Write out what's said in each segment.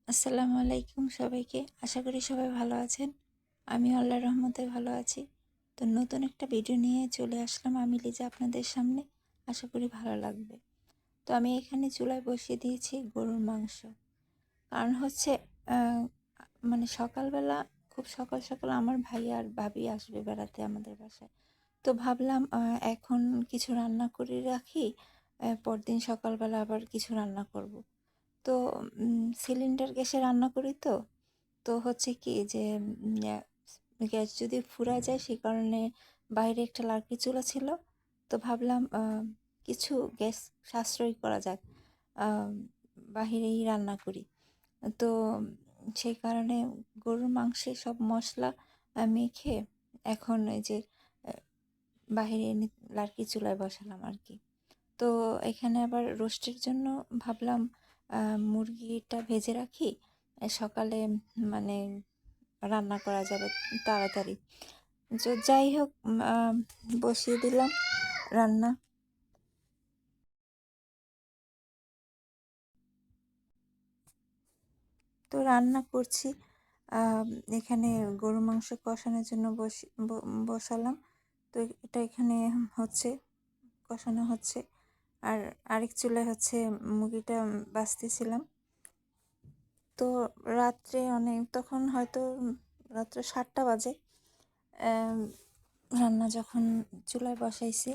আসসালামু আলাইকুম সবাইকে। আশা করি সবাই ভালো আছেন। আমি আল্লাহর রহমতে ভালো আছি। তো নতুন একটা ভিডিও নিয়ে চলে আসলাম আমি লিজা আপনাদের সামনে। আশা করি ভালো লাগবে। তো আমি এখানে চুলায় বসিয়ে দিয়েছি গরুর মাংস। কারণ হচ্ছে আহ, মানে সকালবেলা খুব সকাল সকাল আমার ভাই আর ভাবি আসবে বেড়াতে আমাদের বাসায়। তো ভাবলাম এখন কিছু রান্না করে রাখি, পরদিন সকালবেলা আবার কিছু রান্না করব। তো সিলিন্ডার গ্যাসে রান্না করি। তো তো হচ্ছে কি যে গ্যাস যদি ফুরায় যায় সেই কারণে বাইরে একটা লাকড়ি চুলা ছিল। তো ভাবলাম কিছু গ্যাস সাশ্রয় করা যাক, আহ, বাহিরেই রান্না করি। তো সেই কারণে গরুর মাংসে সব মশলা মেখে এখন এই যে আহ, বাহিরে এনে লাকড়ি চুলায় বসালাম আর কি। তো এখানে আবার রোস্টের জন্য ভাবলাম মুরগিটা ভেজে রাখি, সকালে মানে রান্না করা যাবে তাড়াতাড়ি। যাই হোক, বসিয়ে দিলাম রান্না। তো রান্না করছি। আহ, এখানে গরু মাংস কষানোর জন্য বসালাম। তো এটা এখানে হচ্ছে কষানো হচ্ছে, আর আরেক চুলায় হচ্ছে মুরগিটা বাছতেছিলাম। তো রাত্রে অনেক, তখন হয়তো রাত্রে 7টা বাজে। আম, রান্না যখন চুলায় বসাইছি,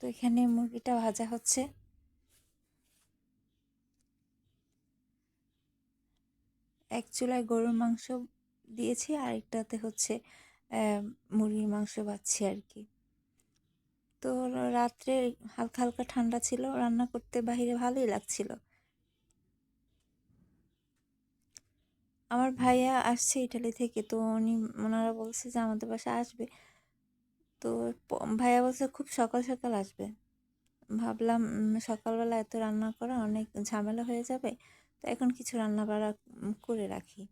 তো এখানে মুরগিটা ভাজা হচ্ছে। এক চুলায় গরুর মাংস দিয়েছি, আরেকটাতে হচ্ছে মুরগির মাংস ভাজছি আর কি। তো রাত্রে হালকা হালকা ঠান্ডা ছিল, রান্না করতে বাহিরে ভালোই লাগছিল। আমার ভাইয়া আসছে ইটালি থেকে, তো ওনারা বলছে যে আমাদের বাসায় আসবে। তো ভাইয়া বলছে খুব সকাল সকাল আসবে। ভাবলাম সকালবেলা এত রান্না করা অনেক ঝামেলা হয়ে যাবে, তো এখন কিছু রান্না বাড়া করে রাখি।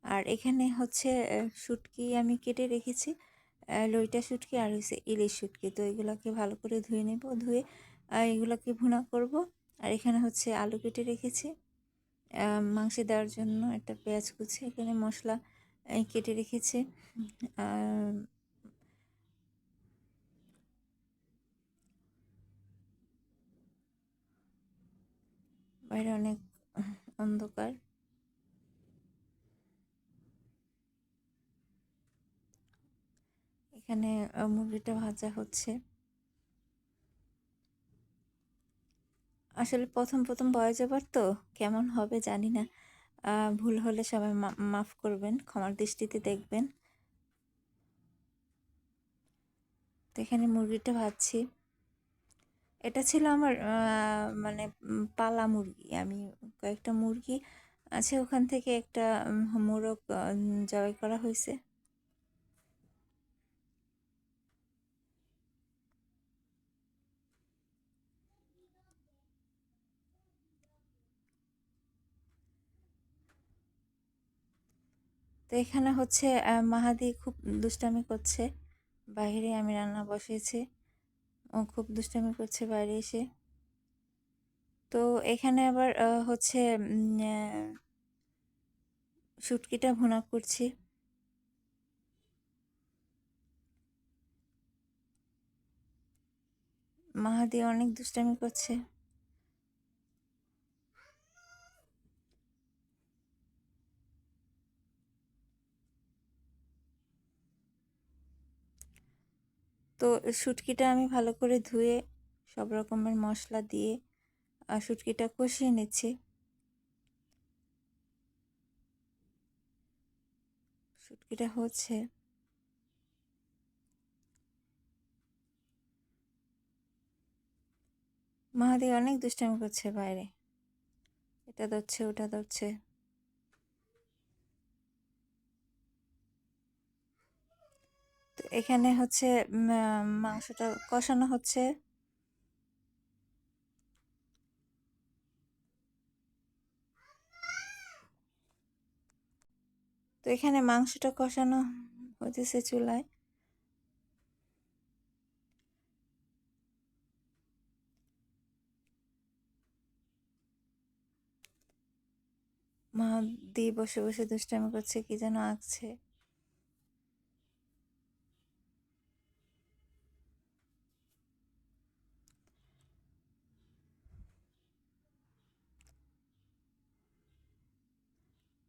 আর এখানে হচ্ছে শুটকি আমি কেটে রেখেছি, লইটা শুটকি আর হচ্ছে ইলিশ শুটকি। তো এগুলোকে ভালো করে ধুয়ে নেব, ধুয়ে এগুলোকে ভুনা করব। আর এখানে হচ্ছে আলু কেটে রেখেছি মাংসে দেওয়ার জন্য, একটা পেঁয়াজ কুচি, এখানে মশলা কেটে রেখেছি। আর বাইরে অনেক অন্ধকার। এখানে মুরগিটা ভাজা হচ্ছে। আসলে প্রথম প্রথম বয়স যাবার তো কেমন হবে জানি না। ভুল হলে সবাই মাফ করবেন, ক্ষমার দৃষ্টিতে দেখবেন। তো এখানে মুরগিটা ভাজছি। এটা ছিল আমার মানে পালা মুরগি। আমি কয়েকটা মুরগি আছে, ওখান থেকে একটা মোরগ জবাই করা হয়েছে। তো এখানে হচ্ছে মাহাদি খুব দুষ্টামি করছে বাইরে। আমি রান্না বসিয়েছি, ও খুব দুষ্টামি করছে বাইরে এসে। তো এখানে আবার হচ্ছে শুটকিটা ভুনা করছি। মাহাদি অনেক দুষ্টামি করছে। তো শুটকিটা আমি ভালো করে ধুয়ে সব রকমের মশলা দিয়ে শুটকিটা কষিয়ে নিচ্ছি। শুটকিটা হচ্ছে, মাহাদি অনেক দুষ্টামি করছে বাইরে, এটা ধরছে ওটা ধরছে। তো এখানে হচ্ছে মাংসটা কষানো হচ্ছে। তো এখানে মাংসটা কষানো হতেছে চুলায়। মাহাদি বসে বসে দুষ্টামি করছে, কি যেন আঁকছে।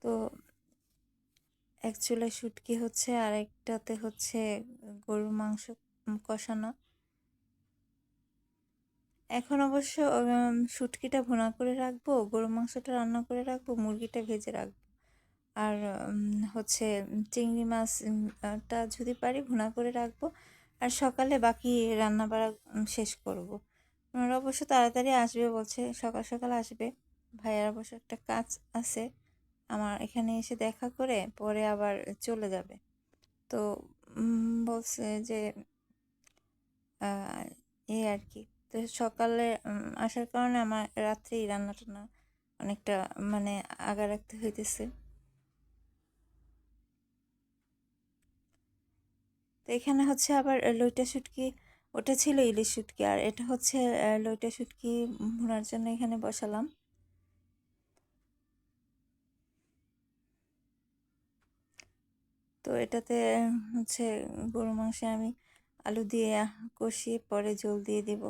তো এক চুলায় শুটকি হচ্ছে আর একটাতে হচ্ছে গরুর মাংস কষানো। এখন অবশ্য শুটকিটা ভুনা করে রাখবো, গরুর মাংসটা রান্না করে রাখবো, মুরগিটা ভেজে রাখবো। আর হচ্ছে চিংড়ি মাছটা যদি পারি ভুনা করে রাখবো। আর সকালে বাকি রান্না বাড়া শেষ করব। ওনারা অবশ্য তাড়াতাড়ি আসবে বলছে, সকাল সকাল আসবে। ভাইয়ার অবশ্য একটা কাজ আছে, আমার এখানে এসে দেখা করে পরে আবার চলে যাবে। তো বলছে যে এই আর কি। তো সকালে আসার কারণে আমার রাত্রেই রান্না টান্না অনেকটা মানে আগা রাখতে হইতেছে। তো এখানে হচ্ছে আবার লইটা শুটকি, ওটা ছিল ইলিশ শুটকি, আর এটা হচ্ছে লইটা শুটকি ভুনার জন্য এখানে বসালাম। তো এটাতে হচ্ছে গরু মাংসে আমি আলু দিয়ে কষিয়ে পরে জল দিয়ে দিব।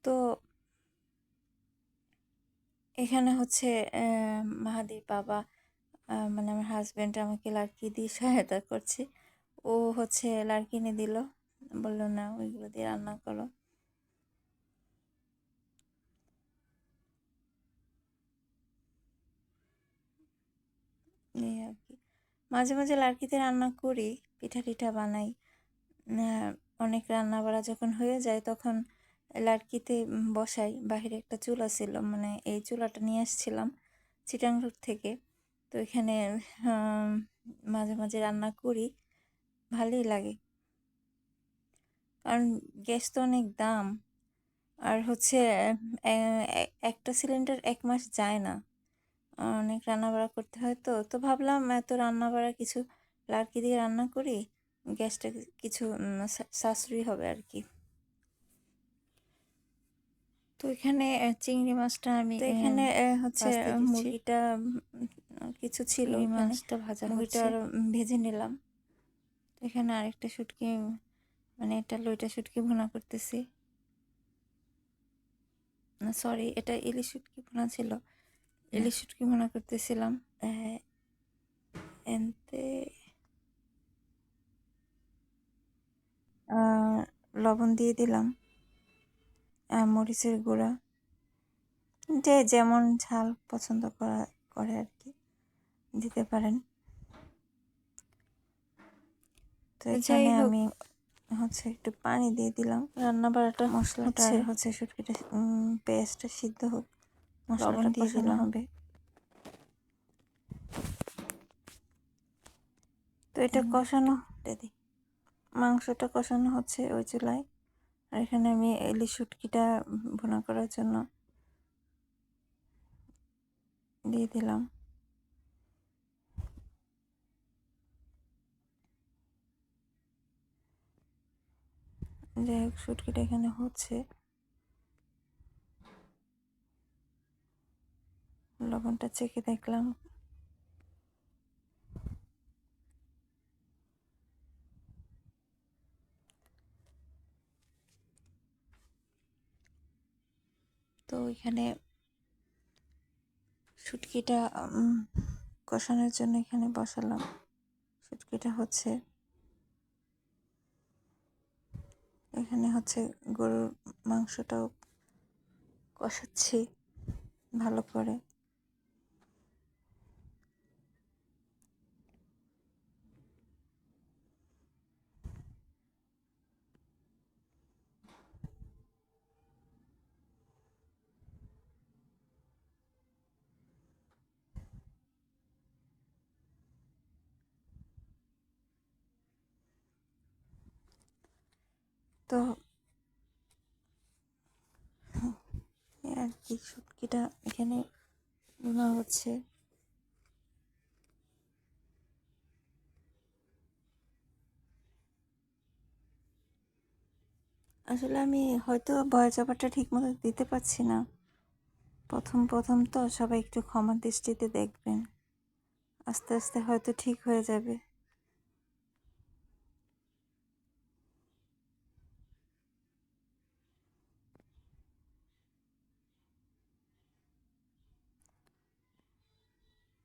তো এখানে হচ্ছে মাহাদির বাবা মানে আমার হাজব্যান্ড আমাকে লাড়কি দিয়ে সহায়তা করছে। ও হচ্ছে লাড়কি এনে দিল, বললো না ওইগুলো দিয়ে রান্না করো। এই আর কি, মাঝে মাঝে লাড়কিতে রান্না করি, পিঠা টিঠা বানাই। অনেক রান্না বাড়া যখন হয়ে যায় তখন লাড়কিতে বসাই। বাহিরে একটা চুলা ছিল, মানে এই চুলাটা নিয়ে আসছিলাম চিটাংরোড থেকে। তো এখানে মাঝে মাঝে রান্না করি, ভালোই লাগে। কারণ গ্যাস তো অনেক দাম, আর হচ্ছে একটা সিলিন্ডার 1 মাস যায় না, অনেক রান্না বাড়া করতে হয়। তো তো ভাবলাম এত রান্না বাড়া কিছু লাড়কি দিয়ে রান্না করি, গ্যাসটা কিছু সাশ্রয়ী হবে আর কি। তো এখানে চিংড়ি মাছটা আমি এখানে হচ্ছে মুরগিটা কিছু ছিল, মাছটা ভাজা, মুরগিটা আরো ভেজে নিলাম। এখানে আরেকটা শুটকি, মানে এটা লইটা শুটকি ভুনা করতেছি। না সরি, এটা ইলিশ শুটকি ভুনা ছিল, ইলিশ শুটকি ভুনা করতেছিলাম। এনতে লবণ দিয়ে দিলাম, মরিচের গুঁড়া, যে যেমন ঝাল পছন্দ করে আর কি দিতে পারেন। তো এখানে আমি হচ্ছে একটু পানি দিয়ে দিলাম, রান্না বাড়াটা মশলাটা হচ্ছে শুটকিটা পেঁয়াজটা সিদ্ধ হোক, মশলাটা দিয়ে দিলাম হবে। তো এটা কষানো, মাংসটা কষানো হচ্ছে ওই চুলায়। আর এখানে আমি ইলিশ শুটকিটা ভুনা করার জন্য দিয়ে দিলাম। যাই হোক, শুটকিটা এখানে হচ্ছে, লবণটা চেখে দেখলাম। তো এখানে শুটকিটা কষানোর জন্য এখানে বসালাম, শুটকিটা হচ্ছে। এখানে হচ্ছে গরুর মাংসটাও কষাচ্ছি ভালো করে। তো আর কি, শুটকিটা এখানে ভুনা হচ্ছে। আসলে আমি হয়তো ভয়েস ওভারটা ঠিক মতো দিতে পারছি না। প্রথম প্রথম তো সবাই একটু ক্ষমা দৃষ্টিতে দেখবেন। আস্তে আস্তে হয়তো ঠিক হয়ে যাবে।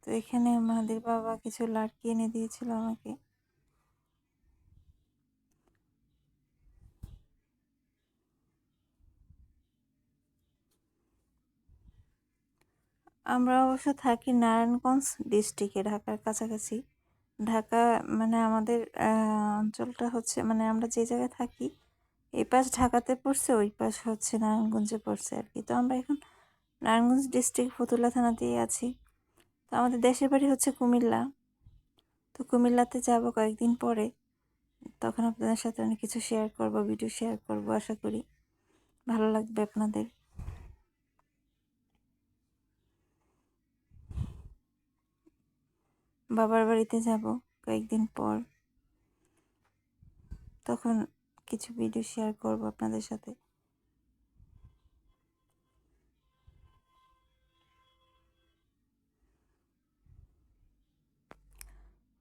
তো এখানে মাহাদির বাবা কিছু লাটকি এনে দিয়েছিল আমাকে। আমরা অবশ্য থাকি নারায়ণগঞ্জ ডিস্ট্রিক্টে, ঢাকার কাছাকাছি। ঢাকা মানে আমাদের অঞ্চলটা হচ্ছে, মানে আমরা যে জায়গায় থাকি এই পাশ ঢাকাতে পড়ছে, ওই পাশ হচ্ছে নারায়ণগঞ্জে পড়ছে আর কি। তো আমরা এখন নারায়ণগঞ্জ ডিস্ট্রিক্ট ফতুল্লা থানাতেই আছি। তো আমাদের দেশের বাড়ি হচ্ছে কুমিল্লা। তো কুমিল্লাতে যাব কয়েকদিন পরে, তখন আপনাদের সাথে অনেক কিছু শেয়ার করব, ভিডিও শেয়ার করব। আশা করি ভালো লাগবে আপনাদের। বাবার বাড়িতে যাব কয়েকদিন পর, তখন কিছু ভিডিও শেয়ার করব আপনাদের সাথে।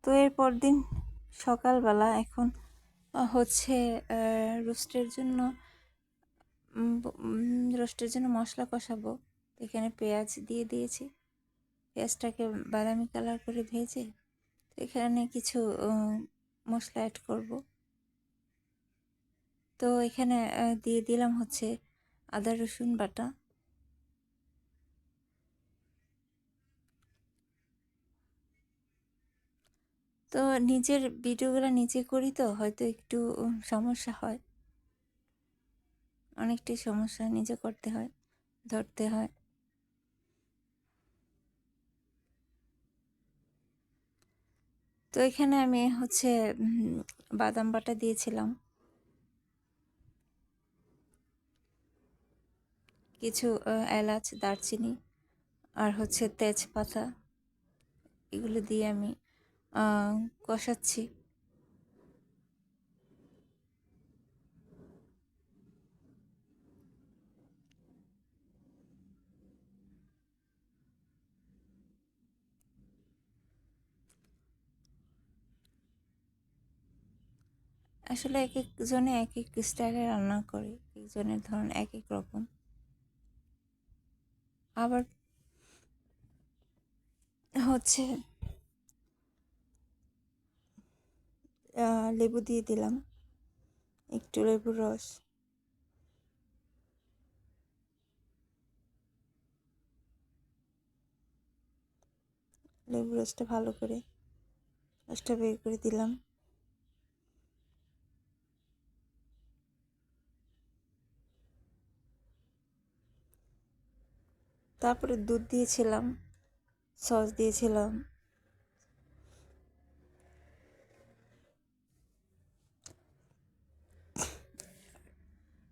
তো এরপর দিন সকালবেলা এখন হচ্ছে রোস্টের জন্য মশলা কষাবো। এখানে পেঁয়াজ দিয়ে দিয়েছি, পেঁয়াজটাকে বাদামি কালার করে ভেজে এখানে কিছু মশলা অ্যাড করব। তো এখানে দিয়ে দিলাম হচ্ছে আদা রসুন বাটা। তো নিজের ভিডিওগুলো নিজে করি, তো হয়তো একটু সমস্যা হয়, অনেকটাই সমস্যা, নিজে করতে হয়, ধরতে হয়। তো এখানে আমি হচ্ছে বাদাম বাটা দিয়েছিলাম, কিছু এলাচ, দারচিনি আর হচ্ছে তেজপাতা, এগুলো দিয়ে আমি কষাচ্ছি। আসলে এক একজনে এক এক স্টাইলে রান্না করে, একজনের ধরন এক এক রকম। আবার হচ্ছে লেবু দিয়ে দিলাম, একটু লেবুর রস। লেবুর রসটা ভালো করে রসটা বের করে দিলাম। তারপরে দুধ দিয়েছিলাম, সস দিয়েছিলাম।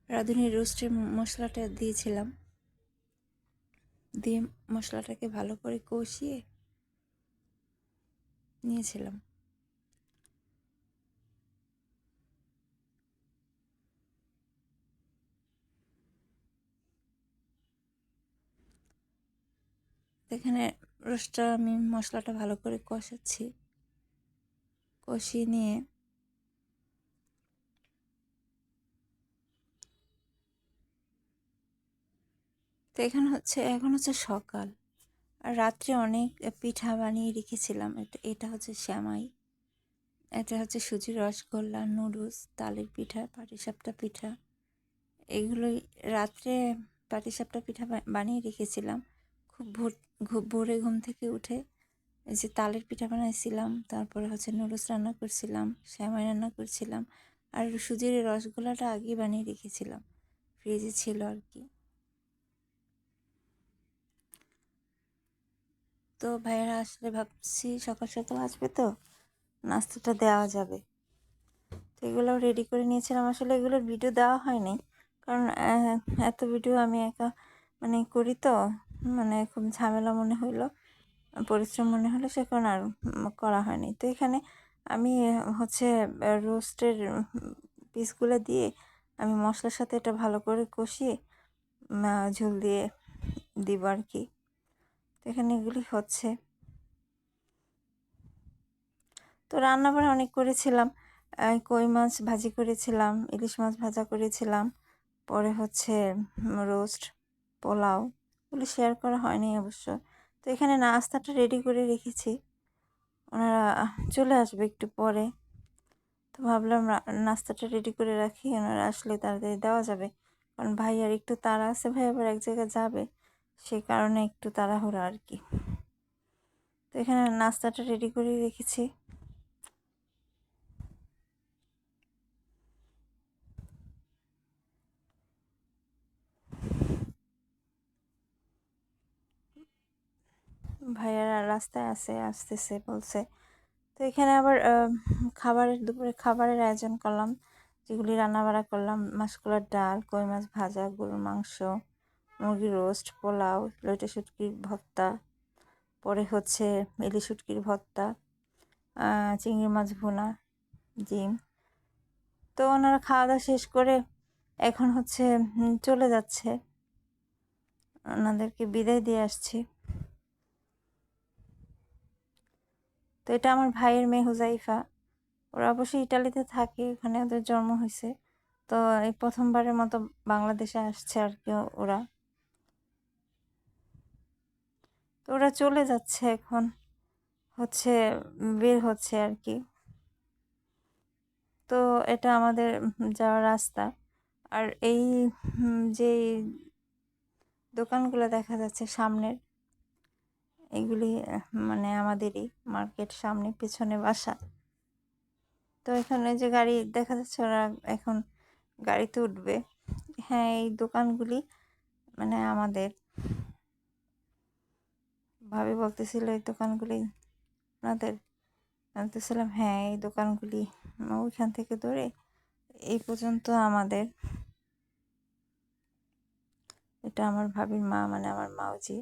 রাঁধুনি রোস্টের মশলাটা দিয়েছিলাম, দিয়ে মশলাটাকে ভালো করে কষিয়ে নিয়েছিলাম। এখানে রোস্টটা আমি মশলাটা ভালো করে কষাচ্ছি, কষিয়ে নিয়ে তো এখন হচ্ছে সকাল, আর রাত্রে অনেক পিঠা বানিয়ে রেখেছিলাম। এটা হচ্ছে সেমাই, এটা হচ্ছে সুজির রসগোল্লা, নুডলস, তালের পিঠা, পাটিসাপটা পিঠা। এগুলোই রাত্রে পাটিসাপটা পিঠা বানিয়ে রেখেছিলাম। খুব ভোরে ঘুম থেকে উঠে এই যে তালের পিঠা বানাইছিলাম, তারপরে হচ্ছে নুডলস রান্না করছিলাম, সেমাই রান্না করছিলাম, আর সুজির রসগোল্লাটা আগেই বানিয়ে রেখেছিলাম, ফ্রিজে ছিল আর কি। তো ভাইয়েরা আসলে ভাবছি সকাল সকাল আসবে, তো নাস্তাটা দেওয়া যাবে। তো এগুলো রেডি করে নিয়েছিলাম। আসলে এগুলোর ভিডিও দেওয়া হয়নি, কারণ এত ভিডিও আমি একা মানে করি, তো মানে খুব ঝামেলা মনে হইলো, পরিশ্রম মনে হলো, সে কারণে আর করা হয়নি। তো এখানে আমি হচ্ছে রোস্টের পিসগুলো দিয়ে আমি মশলার সাথে এটা ভালো করে কষিয়ে ঝোল দিয়ে দিব আর কি। তো এখানে এগুলি হচ্ছে। তো রান্নাবাড়া অনেক করেছিলাম, কই মাছ ভাজি করেছিলাম, ইলিশ মাছ ভাজা করেছিলাম, পরে হচ্ছে রোস্ট, পোলাও, এগুলো শেয়ার করা হয়নি অবশ্য। তো এখানে নাস্তাটা রেডি করে রেখেছি, ওনারা চলে আসবে একটু পরে। তো ভাবলাম নাস্তাটা রেডি করে রাখি, ওনারা আসলে তাড়াতাড়ি দেওয়া যাবে, কারণ ভাই আর একটু তাড়া আছে, ভাই আবার এক জায়গায় যাবে, সেই কারণে একটু তাড়াহুড়া আর কি। তো এখানে নাস্তাটা রেডি করে রেখেছি। ভাইয়ারা রাস্তায় আসতেছে বলছে। তো এখানে আবার দুপুরে খাবারের আয়োজন করলাম, যেগুলি রান্নাবাড়া করলাম: মাসকলার ডাল, কই মাছ ভাজা, গরুর মাংস, মুরগির রোস্ট, পোলাও, লইটে শুটকির ভর্তা, পরে হচ্ছে ইলিশ শুটকির ভর্তা, চিংড়ি মাছ ভুনা, ডিম। তো ওনারা খাওয়া দাওয়া শেষ করে এখন হচ্ছে চলে যাচ্ছে, ওনাদেরকে বিদায় দিয়ে আসছি। তো এটা আমার ভাইয়ের মেয়ে হুজাইফা, ওরা অবশ্যই ইটালিতে থাকে, ওখানে ওদের জন্ম হয়েছে। তো এই প্রথমবারের মতো বাংলাদেশে আসছে আর কি ওরা। তো ওরা চলে যাচ্ছে এখন, হচ্ছে বের হচ্ছে আর কি। তো এটা আমাদের যাওয়ার রাস্তা। আর এই যে দোকানগুলো দেখা যাচ্ছে সামনের, এগুলি মানে আমাদেরই মার্কেট, সামনে পিছনে বাসা। তো এখানে যে গাড়ি দেখা যাচ্ছে, ওরা এখন গাড়িতে উঠবে। হ্যাঁ, এই দোকানগুলি মানে আমাদের। ভাবি বলতেছিল এই দোকানগুলি আপনাদের, বলতেছিলাম হ্যাঁ এই দোকানগুলি ওইখান থেকে ধরে এই পর্যন্ত আমাদের। এটা আমার ভাবির মা, মানে আমার মাওজি।